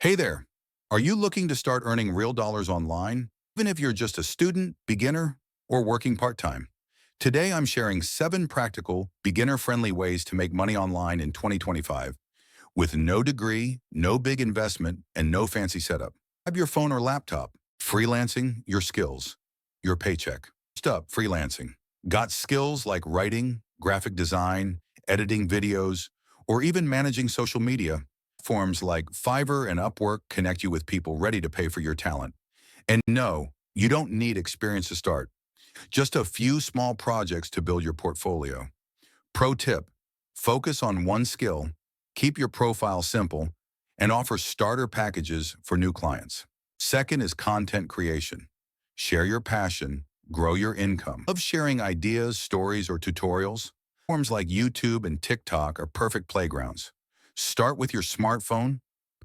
Hey there. Are you looking to start earning real dollars online, even if you're just a student, beginner, or working part-time? Today, I'm sharing 7 practical, beginner-friendly ways to make money online in 2025 with no degree, no big investment, and no fancy setup. Grab your phone or laptop. Freelancing, your skills, your paycheck. First up, freelancing. Got skills like writing, graphic design, editing videos, or even managing social media? Platforms like Fiverr and Upwork connect you with people ready to pay for your talent. And no, you don't need experience to start. Just a few small projects to build your portfolio. Pro tip, focus on one skill, keep your profile simple, and offer starter packages for new clients. Second is content creation. Share your passion, grow your income. Love sharing ideas, stories, or tutorials? Platforms like YouTube and TikTok are perfect playgrounds. Start with your smartphone,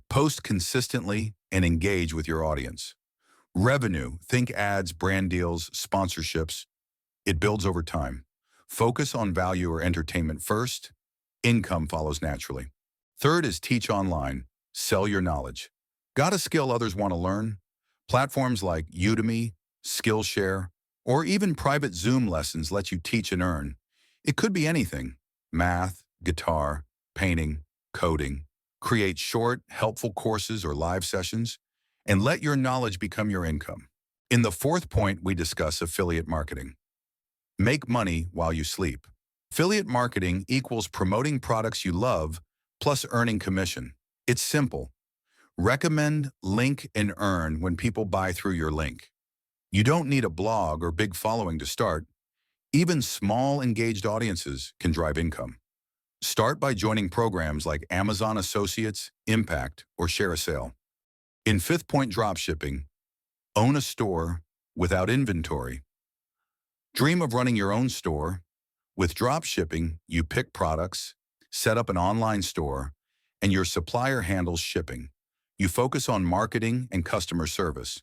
post consistently, and engage with your audience. Revenue, think ads, brand deals, sponsorships. It builds over time. Focus on value or entertainment first. Income follows naturally. Third is teach online. Sell your knowledge. Got a skill others want to learn? Platforms like Udemy, Skillshare, or even private Zoom lessons let you teach and earn. It could be anything: math, guitar, painting, coding. Create short, helpful courses or live sessions, and let your knowledge become your income. In the fourth point, we discuss affiliate marketing. Make money while you sleep. Affiliate marketing equals promoting products you love plus earning commission. It's simple. Recommend, link, and earn when people buy through your link. You don't need a blog or big following to start. Even small, engaged audiences can drive income. Start by joining programs like Amazon Associates, Impact, or Share a Sale. In fifth point, dropshipping. Own a store without inventory. Dream of running your own store? With dropshipping, you pick products, set up an online store, and your supplier handles shipping. You focus on marketing and customer service.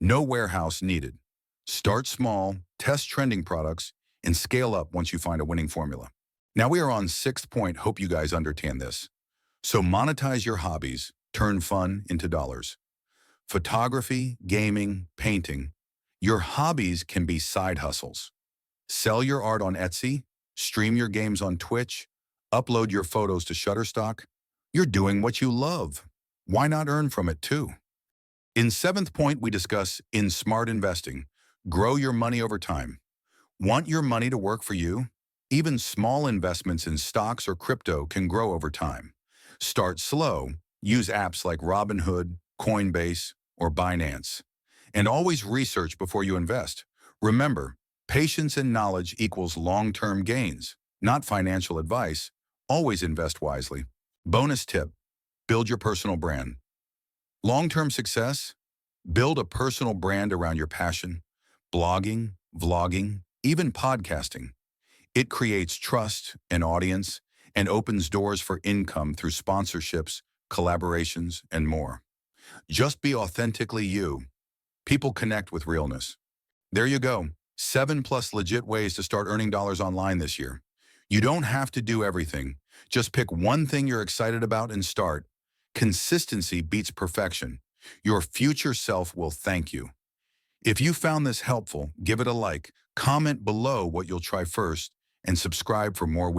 No warehouse needed. Start small, test trending products, and scale up once you find a winning formula. Now we are on sixth point. Hope you guys understand this. So monetize your hobbies, turn fun into dollars. Photography, gaming, painting. Your hobbies can be side hustles. Sell your art on Etsy, stream your games on Twitch, upload your photos to Shutterstock. You're doing what you love. Why not earn from it too? In seventh point, we discuss in smart investing. Grow your money over time. Want your money to work for you? Even small investments in stocks or crypto can grow over time. Start slow. Use apps like Robinhood, Coinbase, or Binance. And always research before you invest. Remember, patience and knowledge equals long-term gains, not financial advice. Always invest wisely. Bonus tip, build your personal brand. Long-term success, build a personal brand around your passion, blogging, vlogging, even podcasting. It creates trust, an audience, and opens doors for income through sponsorships, collaborations, and more. Just be authentically you. People connect with realness. There you go. 7 plus legit ways to start earning dollars online this year. You don't have to do everything. Just pick one thing you're excited about and start. Consistency beats perfection. Your future self will thank you. If you found this helpful, give it a like, comment below what you'll try first, and subscribe for more weekly